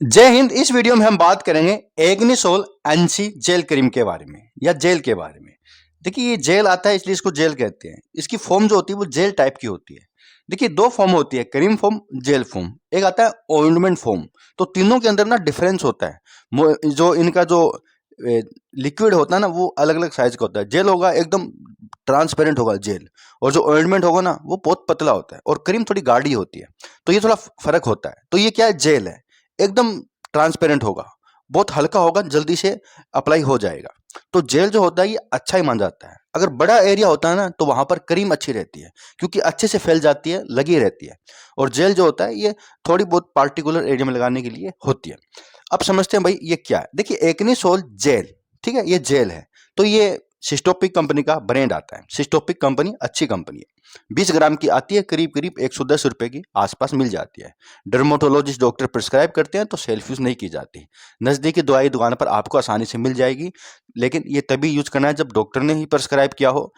जय हिंद। इस वीडियो में हम बात करेंगे एग्निसोल एनसी जेल क्रीम के बारे में या जेल के बारे में। देखिए, ये जेल आता है इसलिए इसको जेल कहते हैं। इसकी फॉर्म जो होती है वो जेल टाइप की होती है। देखिए, दो फॉर्म होती है, क्रीम फॉर्म, जेल फॉर्म। एक आता है ऑइंटमेंट फॉर्म। तो तीनों के अंदर ना डिफरेंस होता है। जो इनका जो लिक्विड होता है ना वो अलग अलग साइज का होता है। जेल होगा एकदम ट्रांसपेरेंट होगा जेल, और जो ऑइंटमेंट होगा ना वो बहुत पतला होता है, और क्रीम थोड़ी गाढ़ी होती है। तो ये थोड़ा फर्क होता है। तो ये क्या है, जेल है, एकदम ट्रांसपेरेंट होगा, बहुत हल्का होगा, जल्दी से अप्लाई हो जाएगा। तो जेल जो होता है ये अच्छा ही मान जाता है। अगर बड़ा एरिया होता है ना तो वहां पर क्रीम अच्छी रहती है, क्योंकि अच्छे से फैल जाती है, लगी रहती है। और जेल जो होता है ये थोड़ी बहुत पार्टिकुलर एरिया में लगाने के लिए होती है। अब समझते हैं भाई ये क्या है। देखिए, एक्निसोल जेल, ठीक है, ये जेल है। तो ये सिस्टोपिक कंपनी का ब्रांड आता है। सिस्टोपिक कंपनी अच्छी कंपनी है। 20 ग्राम की आती है, करीब करीब 110 रुपए की आसपास मिल जाती है। डर्मेटोलॉजिस्ट डॉक्टर प्रिस्क्राइब करते हैं तो सेल्फ यूज नहीं की जाती। नजदीकी दवाई दुकान पर आपको आसानी से मिल जाएगी, लेकिन ये तभी यूज करना है जब डॉक्टर ने ही प्रिस्क्राइब किया हो।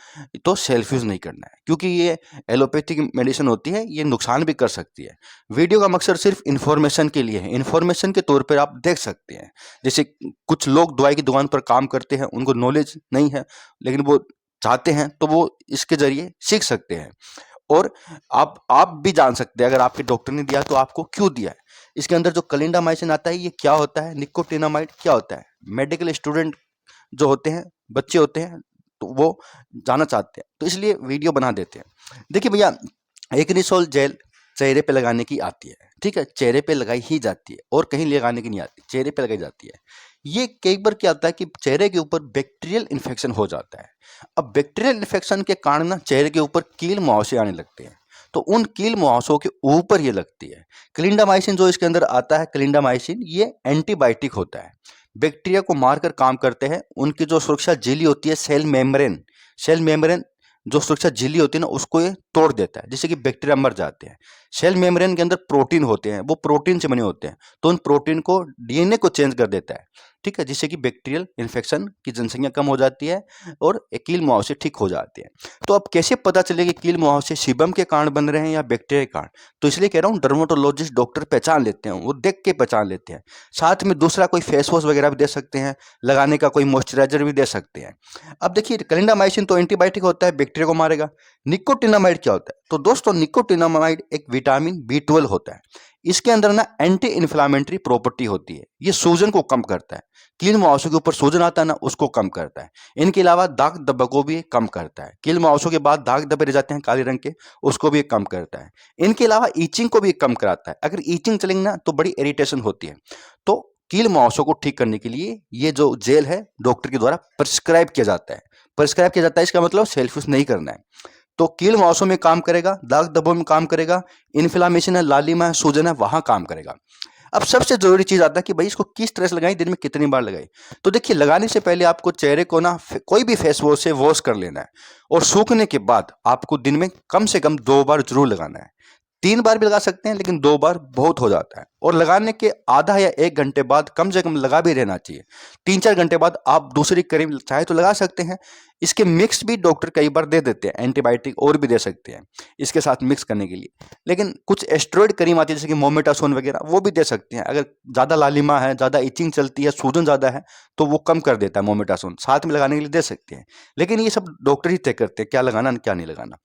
तो सेल्फ यूज नहीं करना है, क्योंकि ये एलोपैथिक मेडिसिन होती है, ये नुकसान भी कर सकती है। वीडियो का मकसद सिर्फ इन्फॉर्मेशन के लिए है। इन्फॉर्मेशन के तौर पर आप देख सकते हैं। जैसे कुछ लोग दवाई की दुकान पर काम करते हैं, उनको नॉलेज नहीं है, लेकिन वो चाहते हैं तो वो इसके जरिए सीख सकते हैं। और आप भी जान सकते हैं, अगर आपके डॉक्टर ने दिया तो आपको क्यों दिया है। इसके अंदर जो क्लिंडामाइसिन आता है ये क्या होता है, निकोटिनामाइड क्या होता है। मेडिकल स्टूडेंट जो होते हैं, बच्चे होते हैं, तो वो जानना चाहते हैं, तो इसलिए वीडियो बना देते हैं। देखिए भैया, एक्निसोल जेल चेहरे पे लगाने की आती है, ठीक है, चेहरे पे लगाई ही जाती है, और कहीं लगाने की नहीं आती, चेहरे पे लगाई जाती है। ये कई बार क्या होता है कि चेहरे के ऊपर बैक्टीरियल इन्फेक्शन हो जाता है। अब बैक्टीरियल इन्फेक्शन के कारण ना चेहरे के ऊपर कील मुहासे आने लगते हैं। तो उन कील मुहासों के ऊपर ये लगती है। क्लिंडामाइसिन जो इसके अंदर आता है, क्लिंडामाइसिन ये एंटीबायोटिक होता है। बैक्टीरिया को मारकर काम करते हैं। उनकी जो सुरक्षा झिल्ली होती है, सेल मेम्ब्रेन जो सुरक्षा झिल्ली होती है ना उसको ये तोड़ देता है, जिससे कि बैक्टीरिया मर जाते हैं। सेल मेम्ब्रेन के अंदर प्रोटीन होते हैं, वो प्रोटीन से बने होते हैं, तो उन प्रोटीन को डीएनए को चेंज कर देता है, ठीक है, जिससे कि बैक्टीरियल इन्फेक्शन की जनसंख्या कम हो जाती है और कील मुहासे ठीक हो जाते हैं। तो अब कैसे पता चले कि कील मुहासे सीबम के कारण बन रहे हैं या बैक्टीरिया के कारण। तो इसलिए कह रहा हूँ, डर्मेटोलॉजिस्ट डॉक्टर पहचान लेते हैं, वो देख के पहचान लेते हैं। साथ में दूसरा कोई फेस वॉश वगैरह भी दे सकते हैं, लगाने का कोई मॉइस्चराइजर भी दे सकते हैं। अब देखिए, क्लिंडामाइसिन तो एंटीबायोटिक होता है, बैक्टीरिया को मारेगा। निकोटिनामाइड क्या होता है, तो दोस्तों निकोटिनामाइड एक विटामिन B12 होता है। इसके अंदर ना एंटी इन्फ्लामेटरी प्रॉपर्टी होती है। ये सूजन को कम करता है, कील मुहासों के ऊपर सूजन आता है ना उसको कम करता है। इनके अलावा दाग धब्बों को भी कम करता है। कील मुहासों के बाद दाग धब्बे रह जाते हैं काले रंग के, उसको भी कम करता है। इनके अलावा ईचिंग को भी कम कराता है। अगर ईचिंग चलेंगे ना तो बड़ी इरिटेशन होती है। तो कील मुहासों को ठीक करने के लिए ये जो जेल है डॉक्टर के द्वारा प्रिस्क्राइब किया जाता है। प्रिस्क्राइब किया जाता है, इसका मतलब सेल्फ यूज नहीं करना है। तो कील मुहासों में काम करेगा, दाग धब्बों में काम करेगा, इन्फ्लामेशन है, लालिमा है, सूजन है, वहां काम करेगा। अब सबसे जरूरी चीज आता है कि भाई इसको किस तरह से लगाएं, दिन में कितनी बार लगाएं। तो देखिए, लगाने से पहले आपको चेहरे को ना कोई भी फेस वॉश से वॉश कर लेना है, और सूखने के बाद आपको दिन में कम से कम 2 बार जरूर लगाना है। 3 बार भी लगा सकते हैं, लेकिन 2 बार बहुत हो जाता है। और लगाने के आधा या 1 घंटे बाद कम से कम लगा भी रहना चाहिए। 3-4 घंटे बाद आप दूसरी क्रीम चाहे तो लगा सकते हैं। इसके मिक्स भी डॉक्टर कई बार दे देते हैं, एंटीबायोटिक और भी दे सकते हैं इसके साथ मिक्स करने के लिए। लेकिन कुछ एस्टेरॉइड क्रीम आती है जैसे कि मोमेटासोन वगैरह, वो भी दे सकते हैं। अगर ज़्यादा लालिमा है, ज़्यादा इचिंग चलती है, सूजन ज़्यादा है, तो वो कम कर देता है मोमेटासोन, साथ में लगाने के लिए दे सकते हैं। लेकिन ये सब डॉक्टर ही तय करते हैं क्या लगाना क्या नहीं लगाना।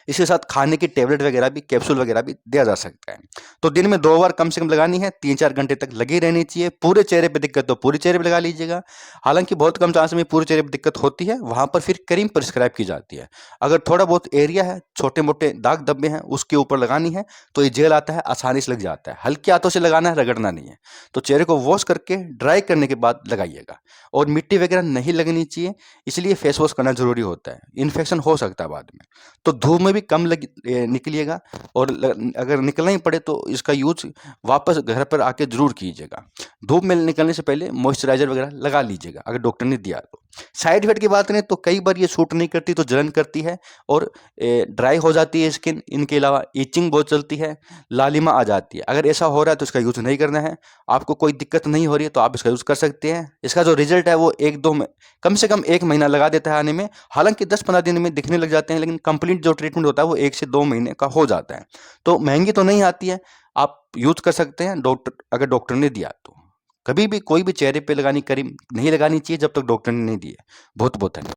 इसके साथ खाने की टेबलेट वगैरह भी, कैप्सूल वगैरह भी दिया जा सकता है। तो दिन में 2 बार कम से कम लगानी है, 3-4 घंटे तक लगी रहनी चाहिए। पूरे चेहरे पे दिक्कत तो पूरे चेहरे पे लगा लीजिएगा। हालांकि बहुत कम चांस में पूरे चेहरे पे दिक्कत होती है, वहां पर फिर क्रीम प्रिस्क्राइब की जाती है। अगर थोड़ा बहुत एरिया है, छोटे मोटे दाग धब्बे हैं, उसके ऊपर लगानी है तो ये जेल आता है, आसानी से लग जाता है। हल्के हाथों से लगाना है, रगड़ना नहीं है। तो चेहरे को वॉश करके ड्राई करने के बाद लगाइएगा। और मिट्टी वगैरह नहीं लगनी चाहिए, इसलिए फेस वॉश करना जरूरी होता है, इन्फेक्शन हो सकता है बाद में। तो धूप में भी कम निकलिएगा, और अगर निकलना ही पड़े तो इसका यूज वापस घर पर आके जरूर कीजिएगा। धूप में निकलने से पहले मॉइस्चराइजर वगैरह लगा लीजिएगा अगर डॉक्टर ने दिया तो। साइड इफेक्ट की बात करें तो कई बार ये सूट नहीं करती, तो जलन करती है और ड्राई हो जाती है स्किन। इनके अलावा ईचिंग बहुत चलती है, लालिमा आ जाती है। अगर ऐसा हो रहा है तो इसका यूज नहीं करना है। आपको कोई दिक्कत नहीं हो रही है तो आप इसका यूज कर सकते हैं। इसका जो रिजल्ट है वो 1-2 में कम से कम 1 महीना लगा देता है आने में। हालांकि 10-15 दिन में दिखने लग जाते हैं, लेकिन कंप्लीट जो ट्रीटमेंट होता है वो 1 से 2 महीने का हो जाता है। तो महंगी तो नहीं आती है, आप यूज़ कर सकते हैं अगर डॉक्टर ने दिया तो। कभी भी कोई भी चेहरे पे लगानी क्रीम नहीं लगानी चाहिए जब तक डॉक्टर ने नहीं दिया। बहुत बहुत धन्यवाद।